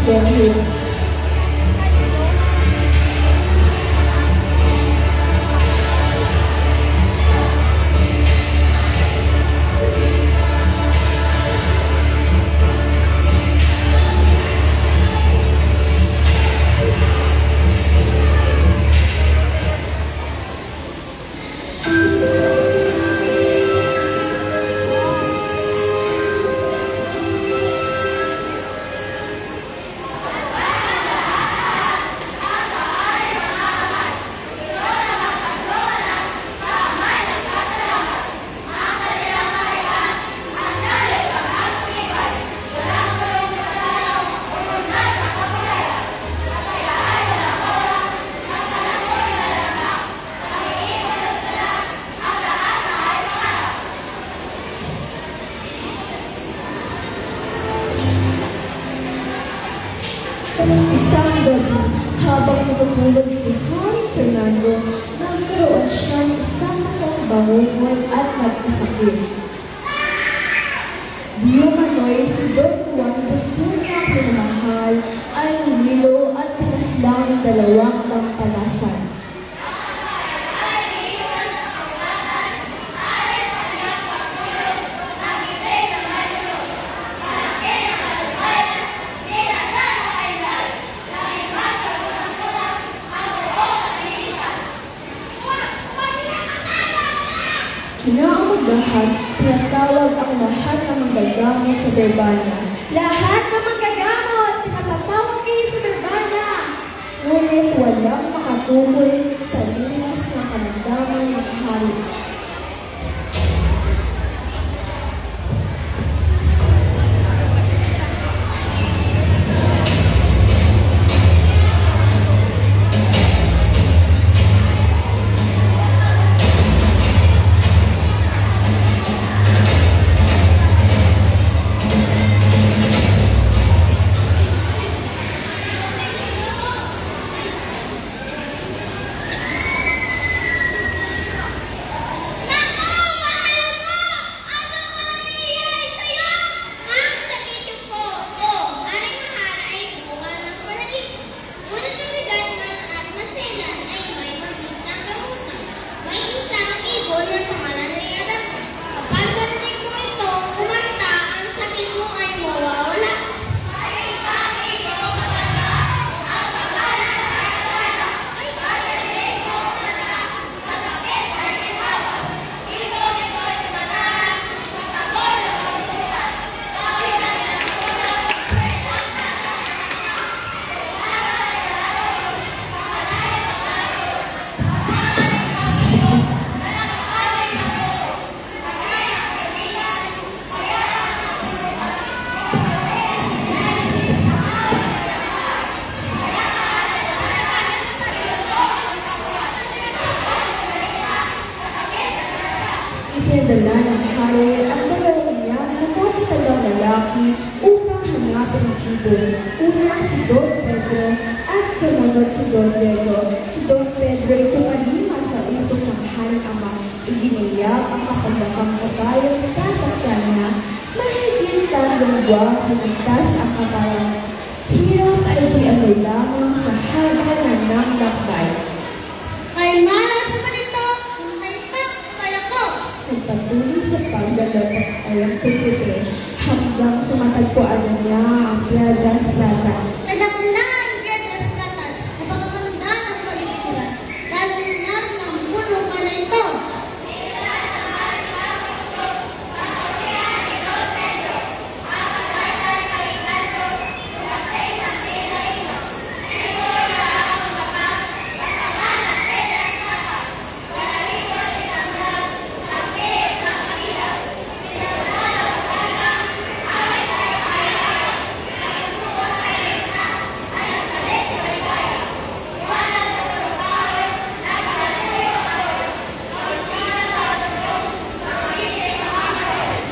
Benjo. Isang gabi, habang natutulog si Juan Fernando, nagkaroon siya ng isang masamang bangungot at nagkasakit. Di umano'y si Don Juan puso niyang pinamahal ay nililo at pinaslang ng dalawang lampalasan. Kinaumagahan, pinatawag ang lahat ng manggagamot sa Berbanya. Lahat ng manggagamot, pinapatawag kayo sa Berbanya. Ngunit walang makatukoy sa linas ng karamdaman ng hari. Ipinadala ng hari ang dalawang niya na tatlong lalaki upang hanapin ang ibon. Una si Don Pedro at sumunod si Don Diego. Si Don Pedro ay tumalima sa utos ng haring ama. Iginiyap ang kapagdakang kabayo sa sasakyan niya. Mahigit 3 buwan pinagtas ang kabayan. Hirap ay ianoy lamang sa haba ng lakbay. Kalmala sa ganito, Nagpatuloy sa paglalapot ay ang prinsipe hanggang sa matagpuan na niya ang Piedras Plata. Tadaknan ang Piedras Plata, napakaganda ng paliguran. Lalo-lalo ng puno ka na ito.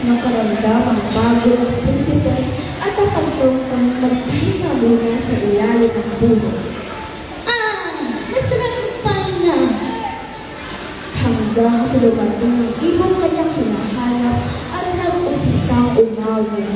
Nakaramdam ang bago ng prinsipe at napagtong kang magpahinga muna sa ilalim ng puno. Masarap ng pahinga. Hanggang sa dumating ang ibang kanyang hinahanap at nag-umpisang umawit.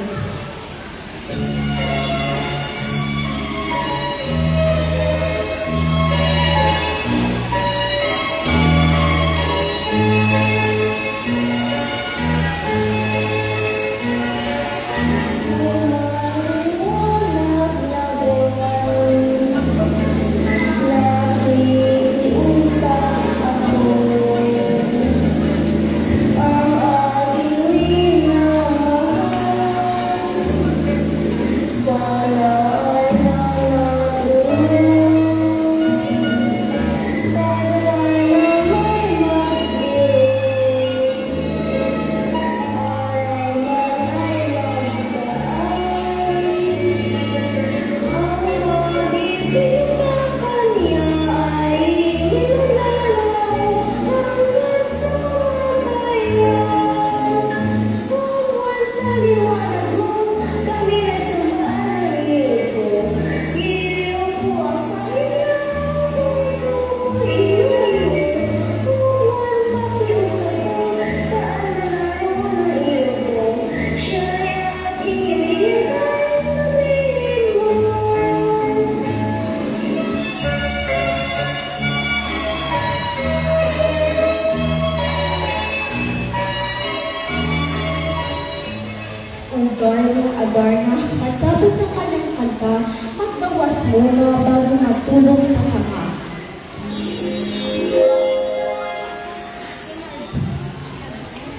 matapos ang kanyang kanta, magbawas muna bago matulog sa sanga.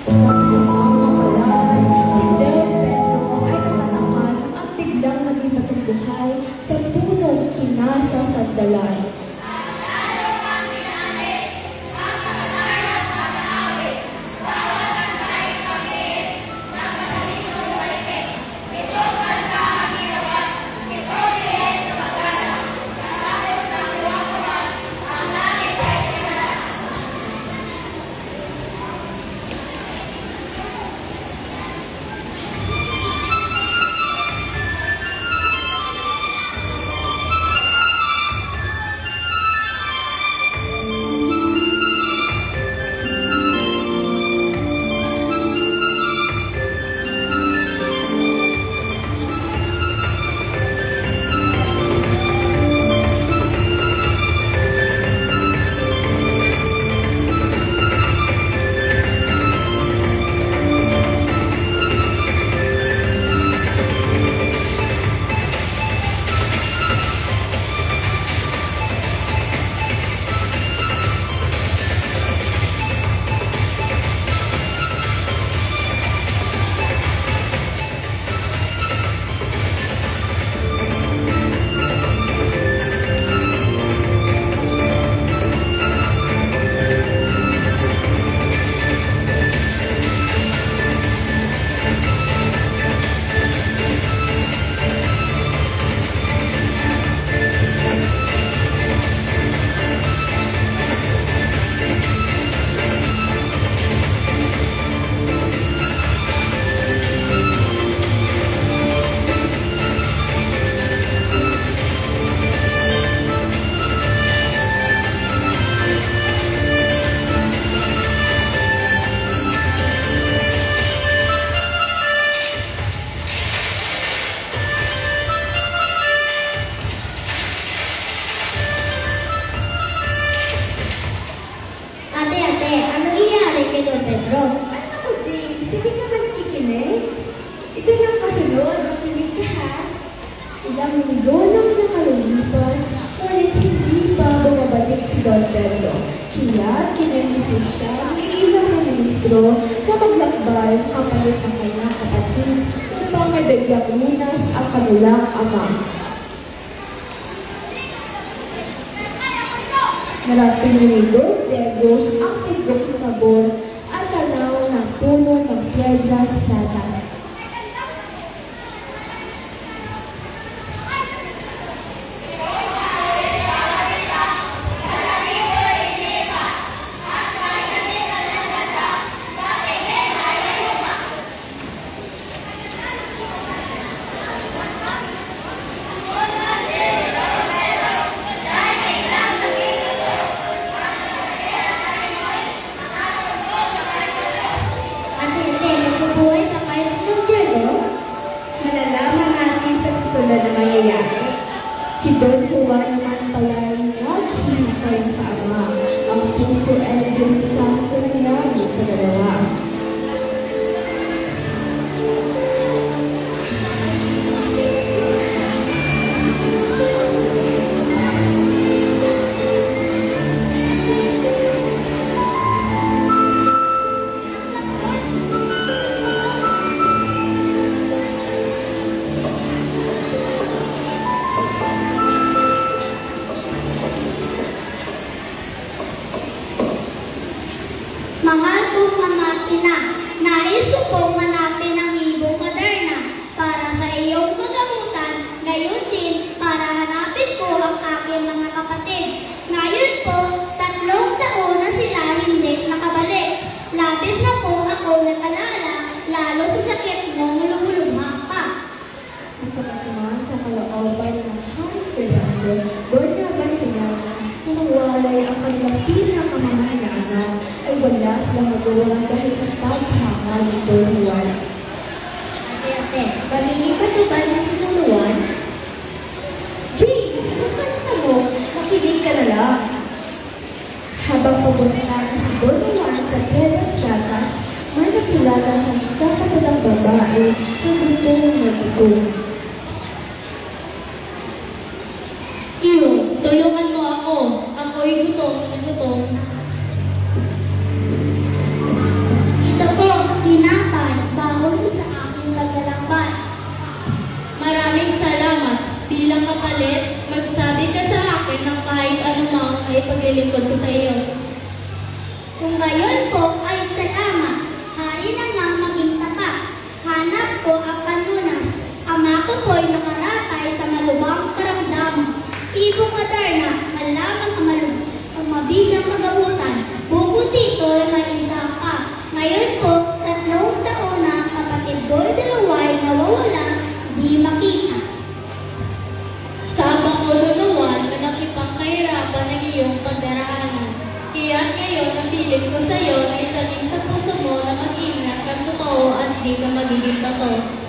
Sa isang kamalan, si Del Pedro ay natatakal at biglang naging matungbuhay sa punong kinasasandalan. Ate, anong iyari kay Don Pedro? Ano ko, James? Hindi ka ba nakikinig? Ito lang kasunod. Makinig ka, ha? Ilang linggo nang nakalilipas, ngunit hindi pa bumabalik si Don Pedro. Kaya kinemisis siya ng ilang na ministro na maglakbay kapalit ng kanyang kapatid upang may biglang lunas ang kanilang ama. Narating ni Don Pedro ang pindok ng Tabor at tanaw ng puno ng Piedras Platas. Ate, nabubuhay pa kayo sa Don Diego? Malalaman natin sa susunod na mangyayari. Si Don Juan naman pala ay naghihintay sa ama. Ang puso ay nagulisa sa nangyari sa dalawa. Mahal kong Ama Ina, nais ko pong hanapin ang ibong Moderna para sa iyong magamutan, gayon din para hanapin ko ang aking mga kapatid. Ngayon po, 3 taon na sila hindi nakabalik. Labis na po ako nag-alala, lalo sa sakit mong lumulubha pa. Masakit naman sa kalooban ng Hari Fernando, doon nga ba tinala na nawalay ang kanilang pinakamahal na anak ay wala silang magawa dahil sa paghangal ni Don Juan. Ate, palilipat ko ba din si Don Juan? James, kung kanta mo, makinig ka na lang. Habang papunta na si Don Juan sa Piedras Platas, may nakilala siyang isa kanilang babae na gutom na gutom. bilang kapalit, magsabi ka sa akin ng kahit anumang ay paglilingkod ko sa iyo. Kung gayon po ay salamat, hari na ngang maging tapat. Hanap ko ang panunas, ama ko po'y nakaratay sa malubhang karamdaman. Ibong Adarna, malamang ang mabisang magabutan. Bukod dito ay may isa pa. Ngayon po, 3 taon na ang kapatid ko'y dalawa'y nawawala, di makita. Sa abang o dunuan, malaki pang kahirapan ng iyong pagdaraanan. Kaya't ngayon, napilit ko sa iyo na itanim sa puso mo na mag-ingat kang totoo at di ka magiging bato.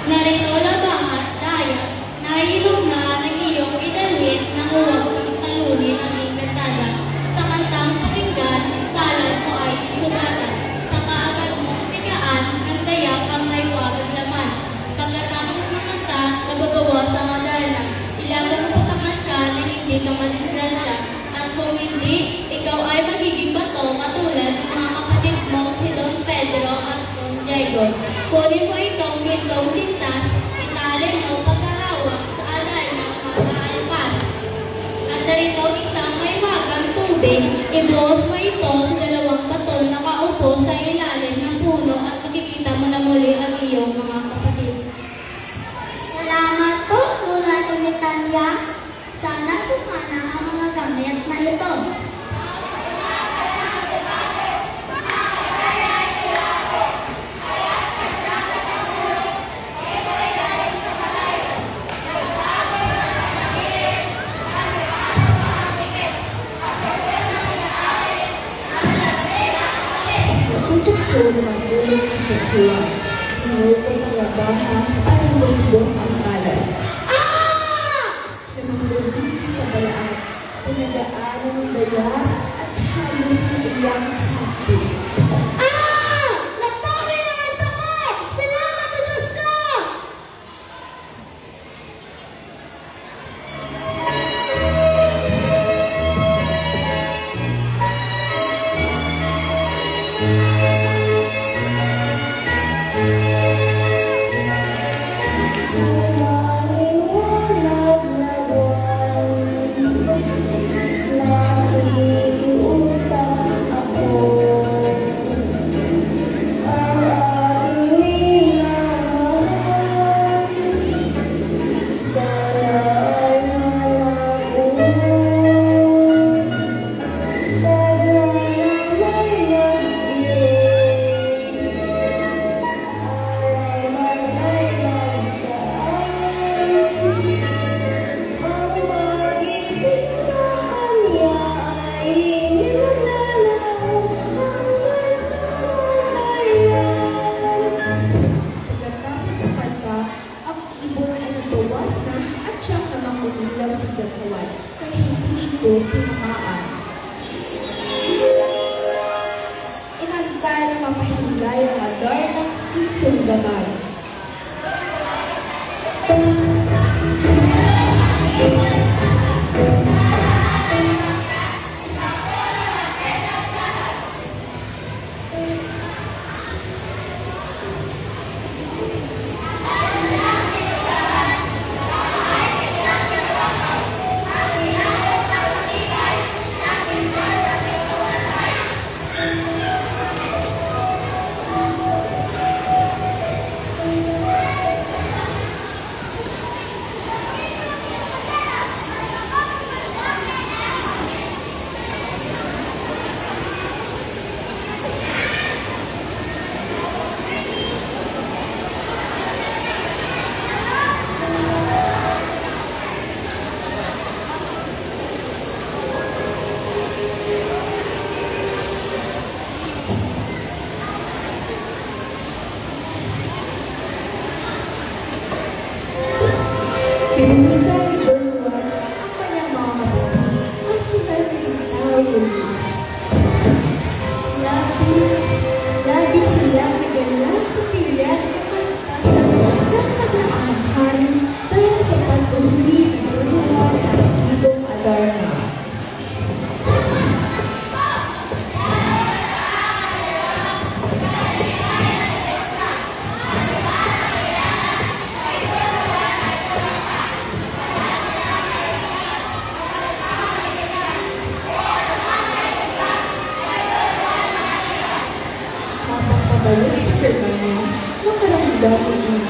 Narito labang at daya, nahilong na ng iyong idalhin nang huwag kang talunin ang inventada. Sa kantang pakinggan, palad mo ay susugatan. Sa kaagad mong pigaan, ng dayak ang may wagang laman. Pagkatapos ng kanta, mababawas ang adarna. Ilagan mo pagkakanta na hindi ka madisgrasya. At kung hindi, ikaw ay magiging bato katulad ng mga kapatid mo si Don Pedro at Don Diego. Kunin mo itong gintong sintas, italin mo pagkahawak sa alay ng mag-aalpas. At narito isang may wagang tubig, ibuhos mo ito sa 2 bato na nakaupo sa ilalim ng puno at makikita mo na muli ang iyong mga kapatid. Salamat po, Lula Tumitanya. Sana pumana ang mga gamit na ito. Natutukso ng ulo sa kukuha. Sinupay ng labahan at busbos ang kalat. Namanglubi sa balaan, pinagdaanan ng daya at halos naiyak sa hapon. Nagpawi naman ako! Salamat sa Diyos ko! Maliwanag na buwan, nakikiusap ako. Ang aking minamahal, sana ay malaman. Tayo na may nagbigay, araman ay magdaan. Ang pag-ibig sa kanya ay nilalaraw hanggang sa malayan. Pagkatapos ng kanta, ang ibon ay nabawas na at siyang namang umilaw sa dalawan kaya hindi ito tinamaan. Inagda ng mapahingay ang adar ng susundaman. Pinisa ni Bernard ang kanyang mga kapatid at sila'y pinagtawag ulit. Lagi silang nagalang sa pilihan ng kanta sa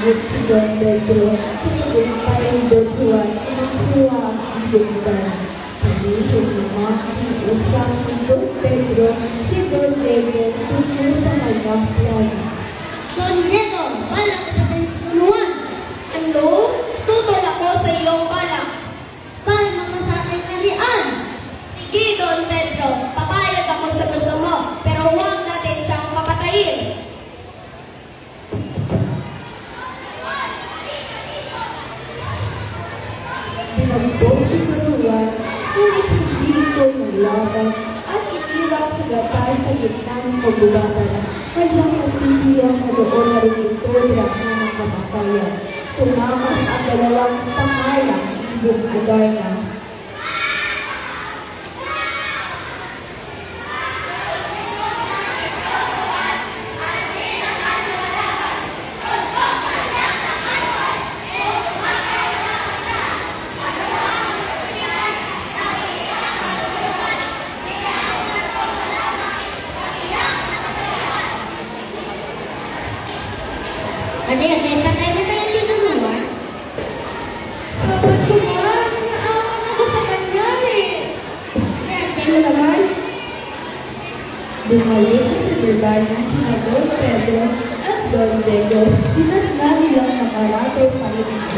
Ngunit si Don Pedro sa tagumpay ni Don Juan ay nakuha ang ibigtan. Panihin ni Monkey usang ni Don Pedro si Don Diego tungo sa kanyang plano. Don Diego, balak na tayo tulungan. Ano? Tutol ako sa iyong balak. Para naman sa ating alian. Sige, Don Pedro. Papayag ako sa gusto mo. Pero huwag natin siyang papatayin. Tinagpo si Don Juan, ngunit hindi ito naglaban at iniwang sa gatay sa gitna ng pagbubaban. Kaya pagtitiyak na doon na rin ito hirap na ng kamatayan. Tumakas ang dalawang pangalang ibong Adarna. Ade, patay na tayo si Don Juan. Kapag kumaan, naawan ako sa kanya eh. Ate mo naman. Bumalik sa lugar na sina Don Pedro at Don Diego. Tinatna nilang nakaratay pa rin ang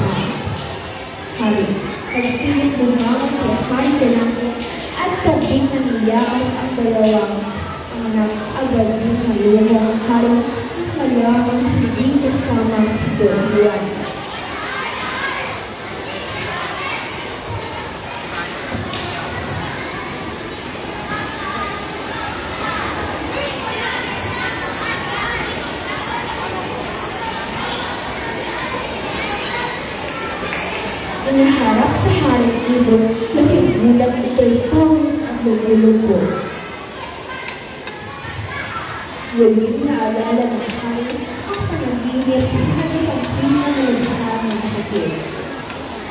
hari. Nagpilit bumangon si Hari Fernando at sabing naniyakan ang dalawang anak agad din halungo ang hari at malamang hindi kasama si Don Juan. Inaharap sa haring ibon, nakigulat ito'y pawit at lumulobo. Muling naalala ng hari ang panaginip na isang hina na naghahan ng sakit.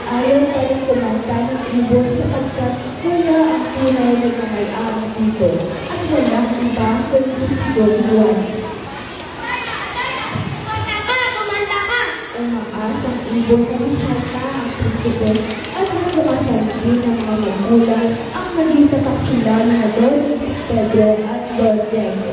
Ayaw pa rin kumanta ng ibon sapagkat wala ang tunay na kamay-ari dito at walang iba kundi si Don Juan. Kumanda ka! Umaas ang ibon na hata ang prinsipe at nagbukasan din ng mga magulang ang naging katapsilan na Don Pedro at Don Diego.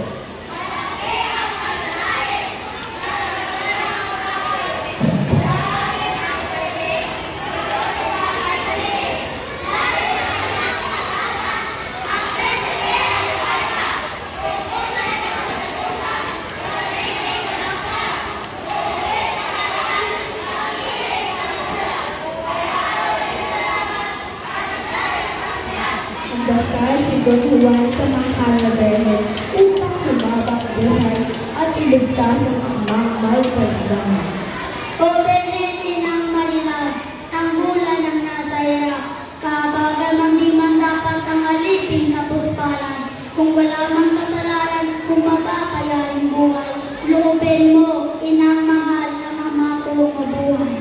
Nagdasal si Don Juan sa mahal na Berhen upang humabak buhay at iligtas ang amang may pagdama. O Berhen ng Manila, tanggulan ng nasa Iraq, kabagal man di man dapat ang alipin kapuspalan, kung wala mang katalaran, kung mapapayaring buhay, loobin mo, inang mahal, ang ama ko mabuhay.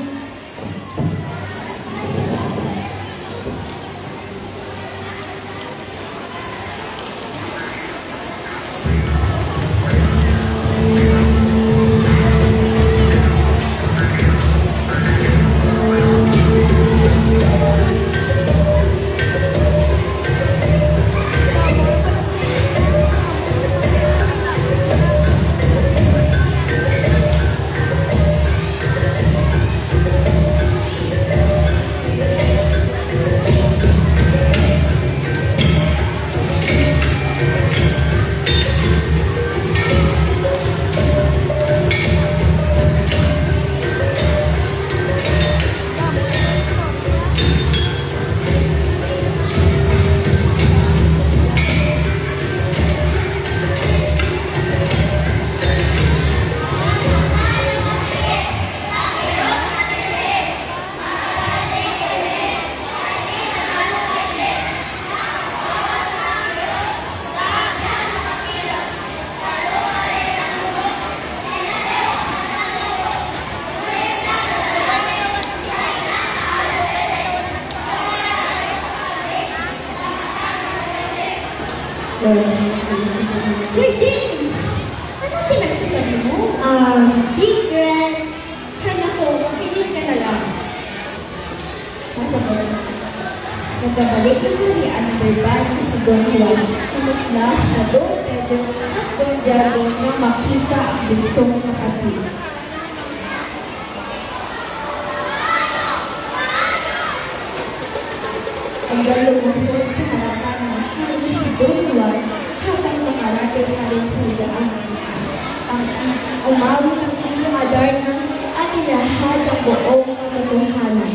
Nabalik ng harian ng Berbanya si Don Juan, umutlas na Don Pedro at Don Diego na makita ang bunsong kapatid. Ang lumubog sa harapan ng hari si Don Juan habang nakarating na rin sa higaan. Ang umawi ng iyong Adarna at ilahad ang buong katotohanan.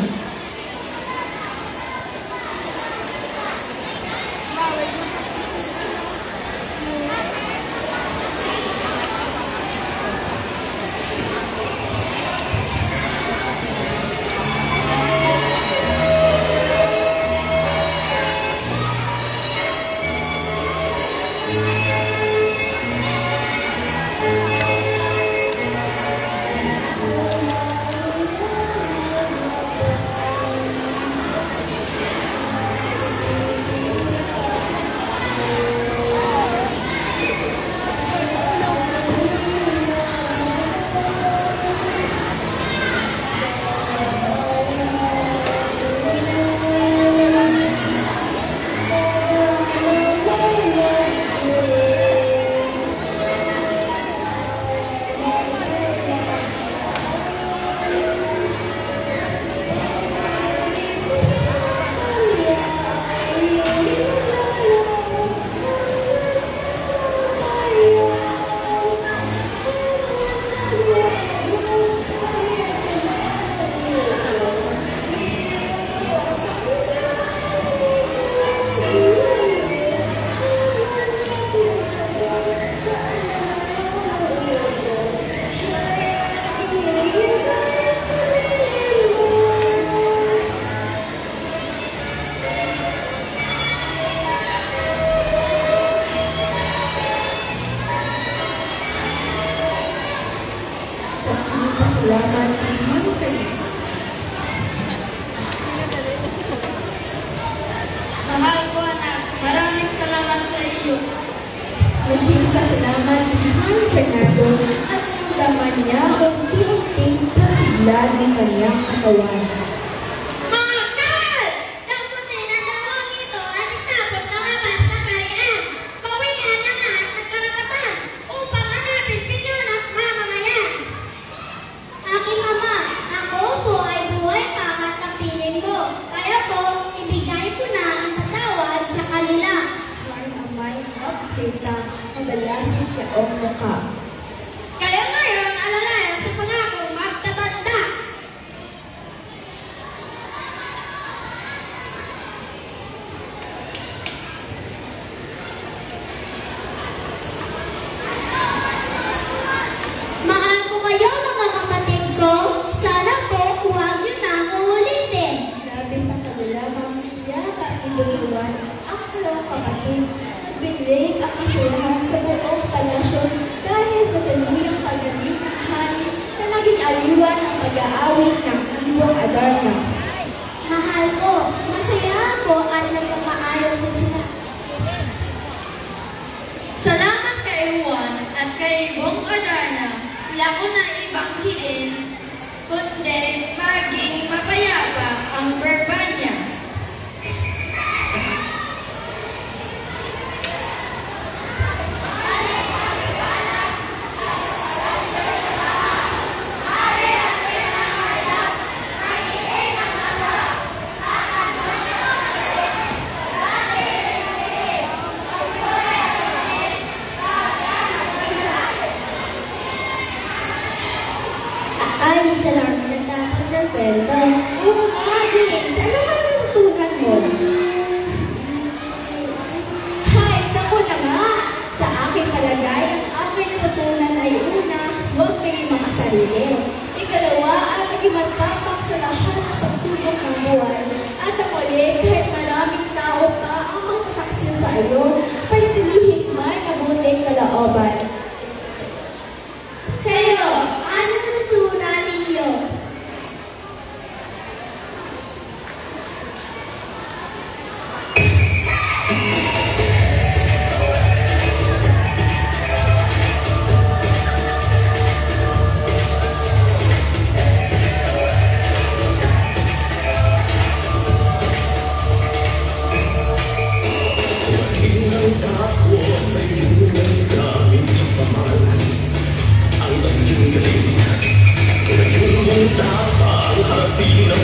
Salamat Mahal ko anak, maraming salamat sa iyo. Muling pasalamat si Han Fernando at naramdaman niya unti-unting pasigla ng kanyang katawan. Mga kal! Napunti na dalawang ito at tapos nalabas na karian. Bawian na nga at nagkarapatan upang hanapin pinunot mamamayan. Aking ama, ako po ay buhay pa at kapiling mo. Kaya po, ibigay ko na ang patawad sa kanila. Ang amay at sita, madalasin sa ong mukha. Kaya ngayon, alalayan sa pangakong magtatanda. Mahal ko kayo mga kapatid ko. Sana po huwag niyo nang uulitin. Labis ang kadalamang yata ni Don Juan, ang dalawang kapatid, nagbilig ang kasulahan sa buong palasyo dahil sa taluyang pagdating ng hari na naging aliwan ang pag-aawit ng iwang Adarna. Mahal ko, masaya ako at nagpapaayos sa sila. Salamat kay Juan at kay Bong Adarna. Wala ko na ibang hilin, kundi maging mapayapa ang Berbanya. Ay, salamat na tapos ng kwento. Oo nga, Denise. Ano ka natutunan mo? Hay, naku na nga. Sa aking palagay, ang aking natutunan ay una, huwag maging makasarili. Ikalawa, ang maging matapang sa lahat ng pagsubok ng buwan. At ang uli, kahit maraming tao pa ang magtataksil sa iyo, panatilihin may mabuting kalooban. Kayo, ano natutunan ninyo? piling ng